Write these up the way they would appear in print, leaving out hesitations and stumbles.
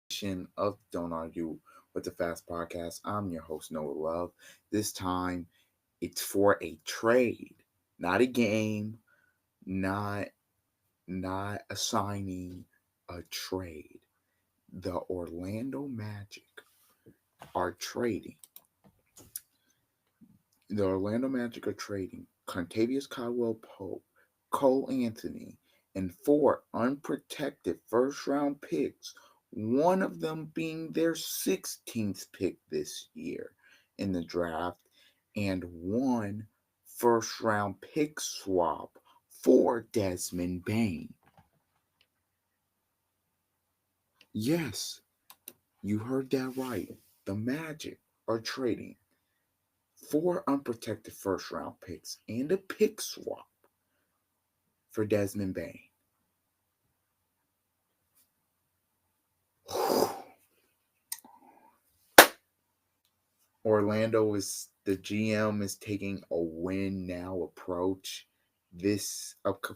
edition of Don't Argue with the Fast podcast. I'm your host, Noah Love. This time it's for a trade, not a game, not assigning a trade. The Orlando Magic are trading. The Orlando Magic are trading Contavious Caldwell Pope, Cole Anthony, and four unprotected first round picks, one of them being their 16th pick this year in the draft, and one first round pick swap for Desmond Bane. Yes, you heard that right. The Magic are trading four unprotected first round picks and a pick swap for Desmond Bane. Orlando is the GM is taking a win now approach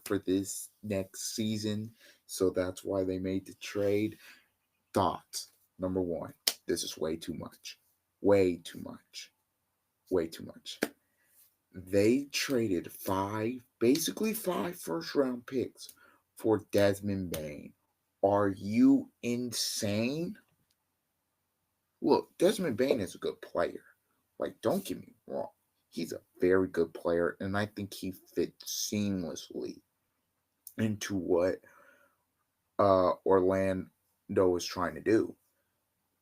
for this next season, so that's why they made the trade. Thoughts: number one, this is way too much, way too much, way too much. They traded basically five first round picks for Desmond Bane. Are you insane? Look, Desmond Bane is a good player. Like, don't get me wrong. He's a very good player, and I think he fits seamlessly into what Orlando is trying to do.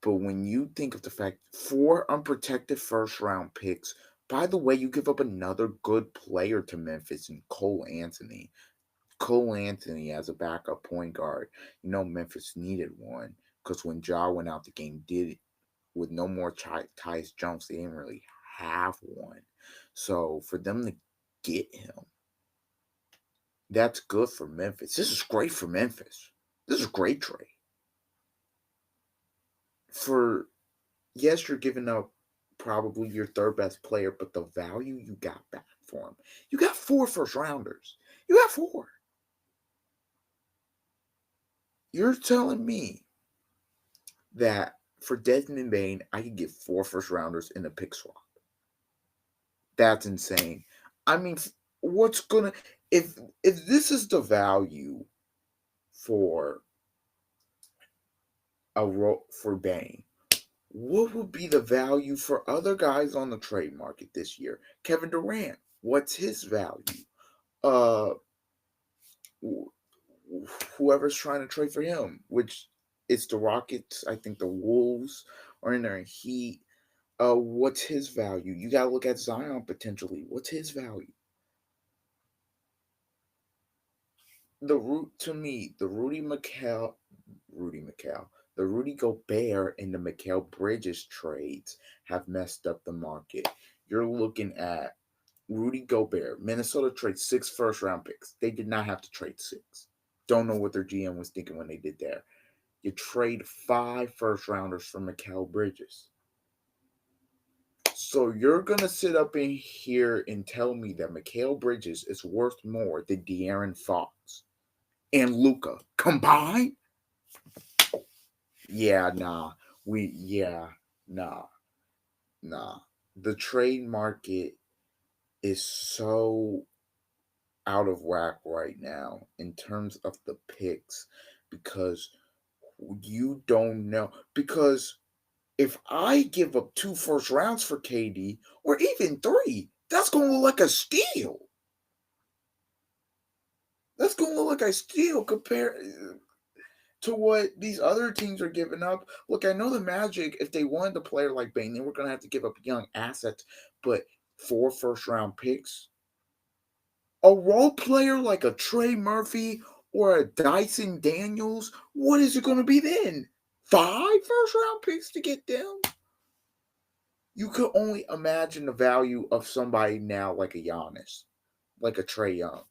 But when you think of the fact four unprotected first round picks, by the way, you give up another good player to Memphis and Cole Anthony. Cole Anthony as a backup point guard. Memphis needed one because when Ja went out the game, did with no more Tyus Jones, they didn't really have one. So for them to get him, that's good for Memphis. This is great for Memphis. This is a great trade. For yes, you're giving up probably your third best player, but the value you got back for him, you got four first rounders. You got four. You're telling me that for Desmond Bane, I could get four first rounders in a pick swap. That's insane. I mean, what's gonna if this is the value for for Bane, what would be the value for other guys on the trade market this year? Kevin Durant, what's his value? Uh, whoever's trying to trade for him, which it's the Rockets. I think the Wolves are in there. What's his value? You gotta look at Zion potentially. What's his value? The root to me, Rudy McCall, the Rudy Gobert and the Mikal Bridges trades have messed up the market. You're looking at Rudy Gobert. Minnesota trades six first round picks. They did not have to trade six. Don't know what their GM was thinking when they did that. You trade five first rounders for Mikal Bridges. So you're gonna sit up in here and tell me that Mikal Bridges is worth more than De'Aaron Fox and Luca combined? Yeah, nah. Nah, nah. The trade market is so out of whack right now in terms of the picks because you don't know. Because if I give up two first rounds for KD, or even three, that's going to look like a steal. That's going to look like a steal compared to what these other teams are giving up. Look, I know the Magic, if they wanted a player like Bane, they were going to have to give up young assets, but four first round picks, a role player like a Trey Murphy or a Dyson Daniels, what is it going to be then? Five first round picks to get them? You could only imagine the value of somebody now like a Giannis, like a Trey Young.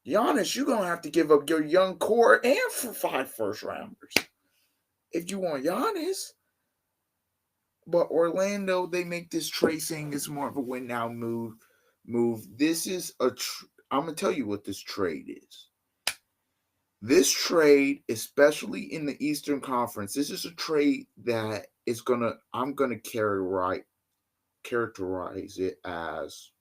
Giannis, you're going to have to give up your young core and for five first rounders if you want Giannis. But Orlando, they make this trade saying it's more of a win now move. This is I'm gonna tell you what this trade is. This trade, especially in the Eastern Conference, this is a trade that is gonna I'm gonna characterize it as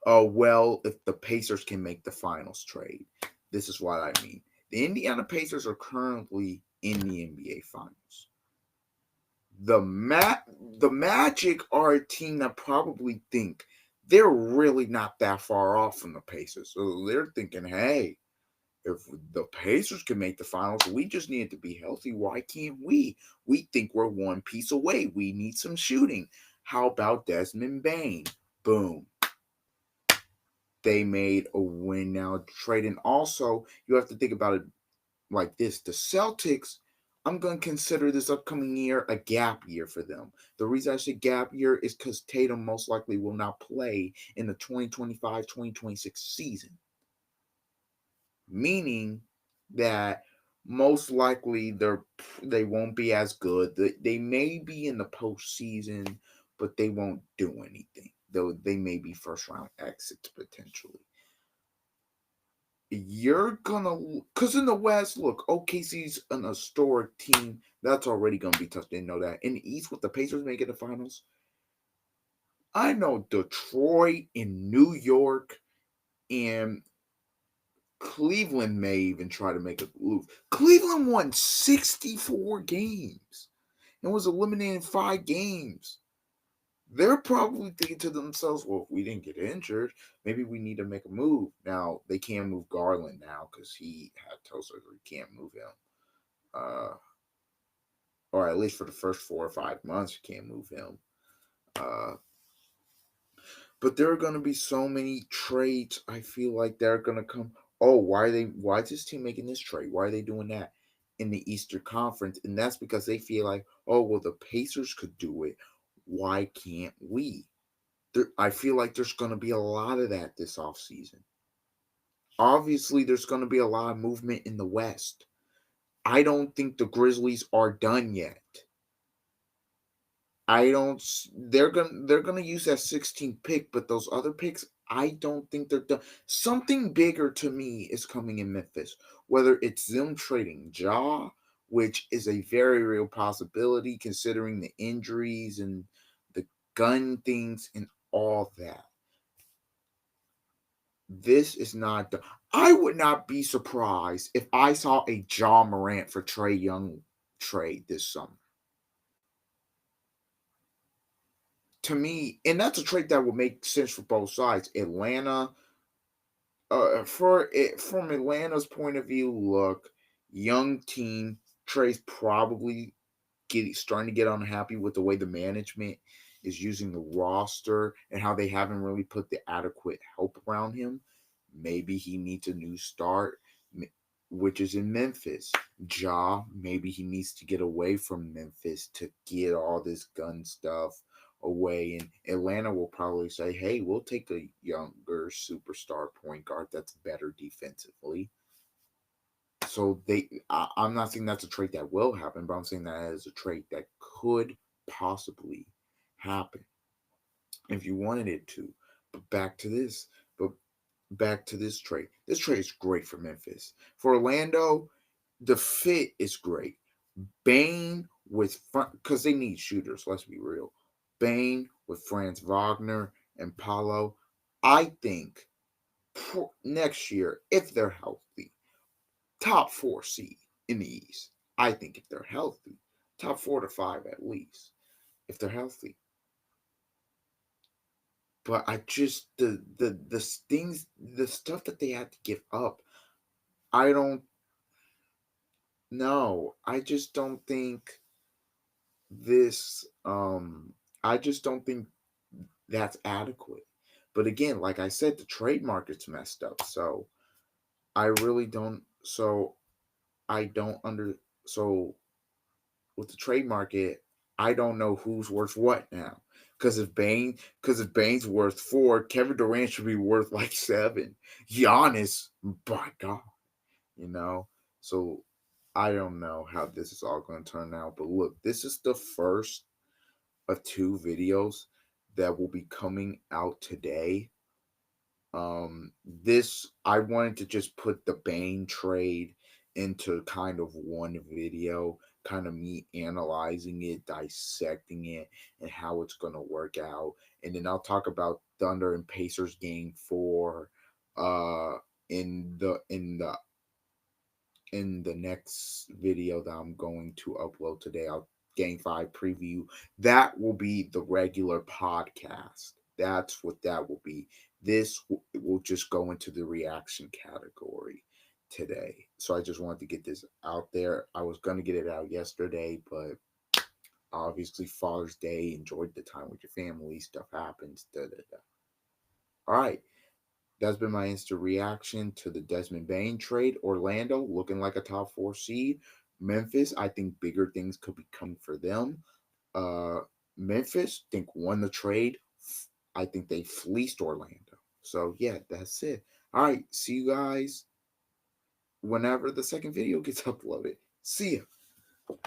well, if the Pacers can make the finals trade. This is what I mean. The Indiana Pacers are currently in the NBA Finals. The the Magic are a team that probably think they're really not that far off from the Pacers. So they're thinking, hey, if the Pacers can make the finals, we just need to be healthy. Why can't we? We think we're one piece away. We need some shooting. How about Desmond Bane? Boom. They made a win now trade. And also, you have to think about it like this. The Celtics, I'm going to consider this upcoming year a gap year for them. The reason I say gap year is because Tatum most likely will not play in the 2025-2026 season, meaning that most likely they won't be as good. They may be in the postseason, but they won't do anything. Though they may be first round exits potentially. You're gonna, because in the West, look, OKC's an historic team. That's already gonna be tough. They know that. In the East, with the Pacers making the finals, I know Detroit and New York and Cleveland may even try to make a move. Cleveland won 64 games and was eliminated in 5 games. They're probably thinking to themselves, well, if we didn't get injured, maybe we need to make a move. Now, they can't move Garland now because he had toe surgery. Can't move him. Uh, or at least for the first 4 or 5 months, you can't move him. Uh, but there are going to be so many trades. I feel like they're going to come. Oh, why is this team making this trade? Why are they doing that in the Eastern Conference? And that's because they feel like, oh, well, the Pacers could do it. Why can't we? I feel like there's going to be a lot of that this offseason. Obviously, there's going to be a lot of movement in the West. I don't think the Grizzlies are done yet. I don't. They're gonna use that 16th pick, but those other picks, I don't think they're done. Something bigger to me is coming in Memphis. Whether it's them trading Ja, which is a very real possibility considering the injuries and the gun things and all that. This is not done. I would not be surprised if I saw a Ja Morant for Trae Young trade this summer. To me, and that's a trade that would make sense for both sides. Atlanta, for it from Atlanta's point of view, look, young team. Trey's probably starting to get unhappy with the way the management is using the roster and how they haven't really put the adequate help around him. Maybe he needs a new start, which is in Memphis. Ja, maybe he needs to get away from Memphis to get all this gun stuff away. And Atlanta will probably say, hey, we'll take a younger superstar point guard that's better defensively. So I'm not saying that's a trait that will happen, but I'm saying that is a trait that could possibly happen if you wanted it to. But but back to this trade. This trade is great for Memphis. For Orlando, the fit is great. Bane with because they need shooters. Let's be real. Bane with Franz Wagner and Paolo. I think next year, if they're healthy, top 4 seed in the East. I think if they're healthy, top 4 to 5 at least, if they're healthy. But I just the things the stuff that they had to give up, I don't know. I just don't think this I just don't think that's adequate. But again, like I said, the trade market's messed up. So I really don't so I don't under so with the trade market, I don't know who's worth what now. Because if Bane's worth 4, Kevin Durant should be worth like 7. Giannis, by God, you know. So I don't know how this is all going to turn out. But look, this is the first of 2 videos that will be coming out today This I wanted to just put the Bane trade into kind of one video, kind of me analyzing it, dissecting it, and how it's gonna work out. And then I'll talk about Thunder and Pacers game 4 uh in the next video that I'm going to upload today. I'll game 5 preview. That will be the regular podcast. That's what that will be. This will just go into the reaction category today. So I just wanted to get this out there. I was going to get it out yesterday, but obviously Father's Day, enjoyed the time with your family, stuff happens. Da, da, da. All right. That's been my instant reaction to the Desmond Bane trade. Orlando looking like a top 4 seed. Memphis, I think bigger things could be coming for them. Uh, Memphis, think won the trade. I think they fleeced Orlando. So yeah, that's it. All right, see you guys whenever the second video gets uploaded. See ya.